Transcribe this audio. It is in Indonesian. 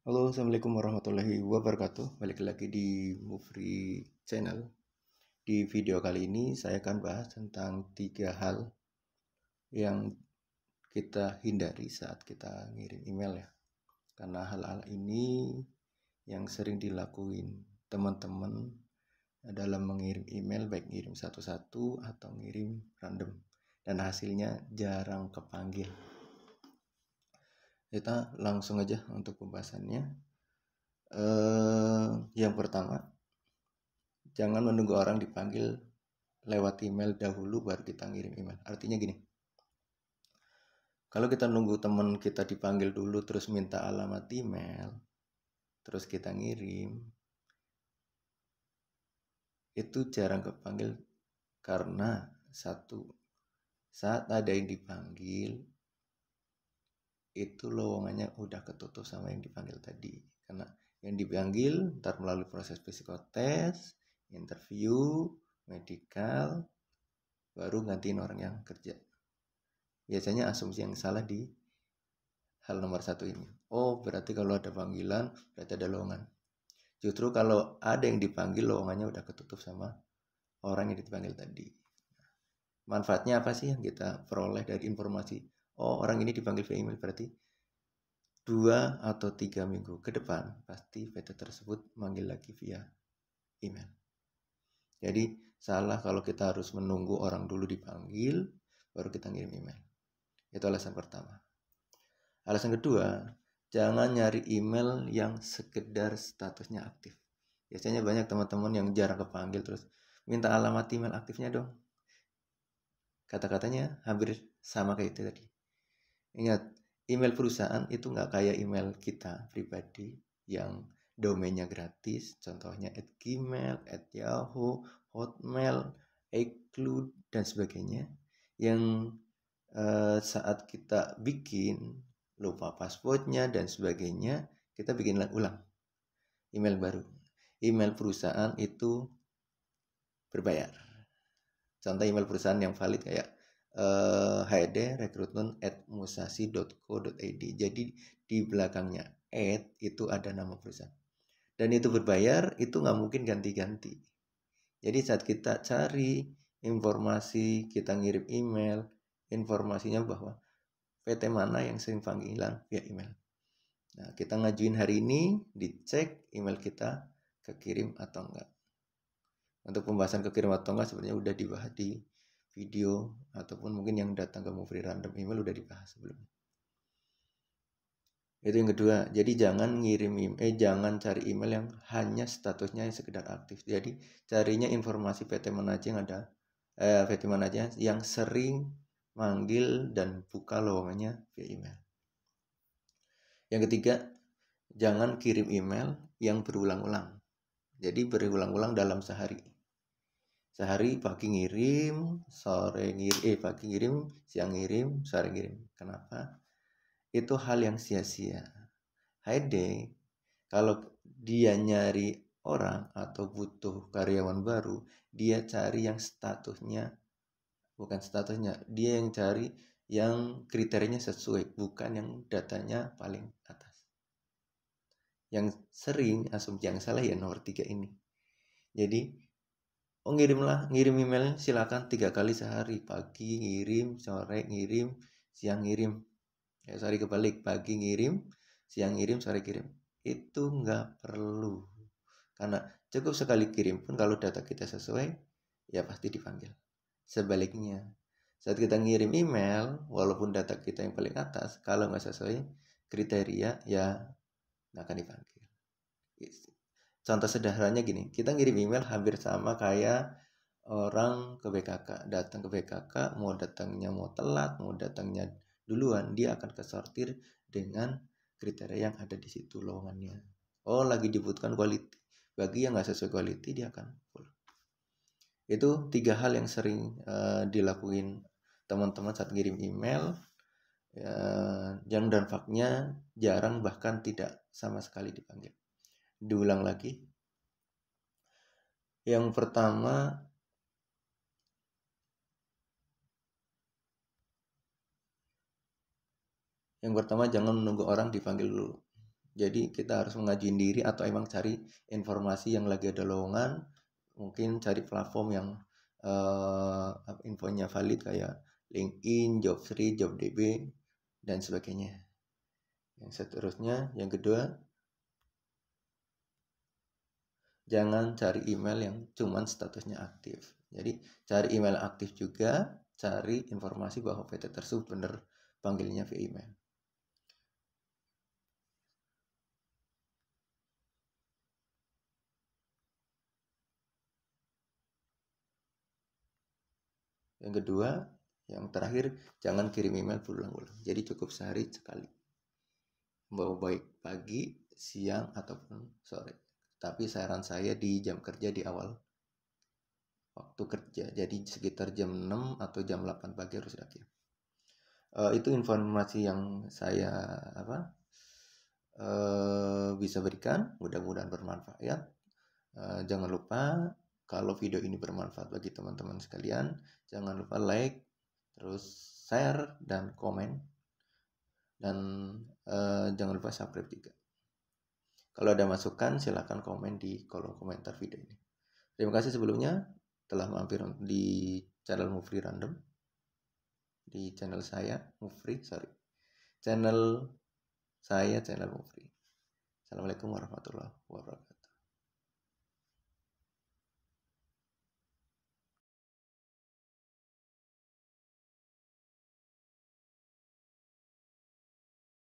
Halo, Assalamualaikum warahmatullahi wabarakatuh. Balik lagi di Mufri Channel. Di video kali ini saya akan bahas tentang 3 hal yang kita hindari saat kita ngirim email ya. Karena hal-hal ini yang sering dilakuin teman-teman dalam mengirim email, baik ngirim satu-satu atau ngirim random. Dan hasilnya jarang kepanggil. Kita langsung aja untuk pembahasannya. Yang pertama, jangan menunggu orang dipanggil lewat email dahulu baru kita ngirim email. Artinya gini, kalau kita nunggu teman kita dipanggil dulu terus minta alamat email, terus kita ngirim, itu jarang kepanggil karena satu, saat ada yang dipanggil, itu lowongannya udah ketutup sama yang dipanggil tadi. Karena yang dipanggil ntar melalui proses psikotes, interview, medical, baru gantiin orang yang kerja. Biasanya asumsi yang salah di hal nomor 1 ini. Oh, berarti kalau ada panggilan, berarti ada lowongan. Justru kalau ada yang dipanggil, lowongannya udah ketutup sama orang yang dipanggil tadi. Manfaatnya apa sih yang kita peroleh dari informasi? Oh, orang ini dipanggil via email, berarti 2 atau 3 minggu ke depan, pasti PT tersebut manggil lagi via email. Jadi, salah kalau kita harus menunggu orang dulu dipanggil, baru kita ngirim email. Itu alasan pertama. Alasan kedua, jangan nyari email yang sekedar statusnya aktif. Biasanya banyak teman-teman yang jarang kepanggil terus minta alamat email aktifnya dong. Kata-katanya hampir sama kayak itu tadi. Ingat, email perusahaan itu nggak kayak email kita pribadi yang domainnya gratis. Contohnya @gmail, @yahoo, hotmail, iCloud, dan sebagainya. Yang saat kita bikin lupa passwordnya dan sebagainya, kita bikin ulang email baru. Email perusahaan itu berbayar. Contoh email perusahaan yang valid kayak hdrecruitment@musasi.co.id. Jadi di belakangnya itu ada nama perusahaan. Dan itu berbayar, itu nggak mungkin ganti-ganti. Jadi saat kita cari informasi, kita ngirim email, informasinya bahwa PT mana yang sering panggilan via email. Nah, kita ngajuin hari ini, dicek email kita kekirim atau enggak. Untuk pembahasan kekirim atau enggak sebenarnya udah dibahas di video ataupun mungkin yang datang ke Mufri Random Email udah dibahas sebelumnya. Itu yang kedua. Jadi jangan jangan cari email yang hanya statusnya yang sekedar aktif. Jadi carinya informasi PT mana aja yang ada PT mana aja yang sering manggil dan buka lowongannya via email. Yang ketiga, jangan kirim email yang berulang-ulang. Jadi berulang-ulang dalam sehari. Sehari pagi ngirim, pagi ngirim, siang ngirim, sore ngirim. Kenapa? Itu hal yang sia-sia. Kalau dia nyari orang atau butuh karyawan baru, dia cari yang dia yang cari yang kriterianya sesuai, bukan yang datanya paling atas. Yang sering asumsi yang salah ya nomor 3 ini. Jadi ngirim email silakan 3 kali sehari, pagi ngirim, sore ngirim, siang ngirim. Sorry kebalik, pagi ngirim, siang ngirim, sore kirim. Itu nggak perlu, karena cukup sekali kirim pun kalau data kita sesuai ya pasti dipanggil. Sebaliknya, saat kita ngirim email walaupun data kita yang paling atas, kalau nggak sesuai kriteria ya nggak akan dipanggil. Contoh sederhananya gini, kita ngirim email hampir sama kayak orang ke BKK, datang ke BKK, mau telat, mau datangnya duluan, dia akan kesortir dengan kriteria yang ada di situ lowongannya. Oh, lagi dibutuhkan quality. Bagi yang nggak sesuai quality, dia akan full. Itu 3 hal yang sering dilakuin teman-teman saat ngirim email. Yang dampaknya jarang bahkan tidak sama sekali dipanggil. Diulang lagi. Yang pertama, jangan menunggu orang dipanggil dulu. Jadi kita harus mengajuin diri atau emang cari informasi yang lagi ada lowongan, mungkin cari platform yang infonya valid kayak LinkedIn, Jobstreet, JobDB, dan sebagainya. Yang seterusnya, yang kedua, jangan cari email yang cuman statusnya aktif. Jadi cari email aktif juga, cari informasi bahwa PT tersebut benar panggilnya via email. Yang kedua, yang terakhir, jangan kirim email berulang-ulang. Jadi cukup sehari sekali. Mau baik pagi, siang, ataupun sore. Tapi saran saya di jam kerja di awal waktu kerja. Jadi sekitar jam 6 atau jam 8 pagi harus sudah kirim. Itu informasi yang saya bisa berikan. Mudah-mudahan bermanfaat. Jangan lupa kalau video ini bermanfaat bagi teman-teman sekalian, jangan lupa like, terus share dan komen, dan jangan lupa subscribe juga. Kalau ada masukan silahkan komen di kolom komentar video ini. Terima kasih sebelumnya telah mampir di channel Mufri Random, di channel saya Mufri, channel Mufri. Assalamualaikum warahmatullahi wabarakatuh.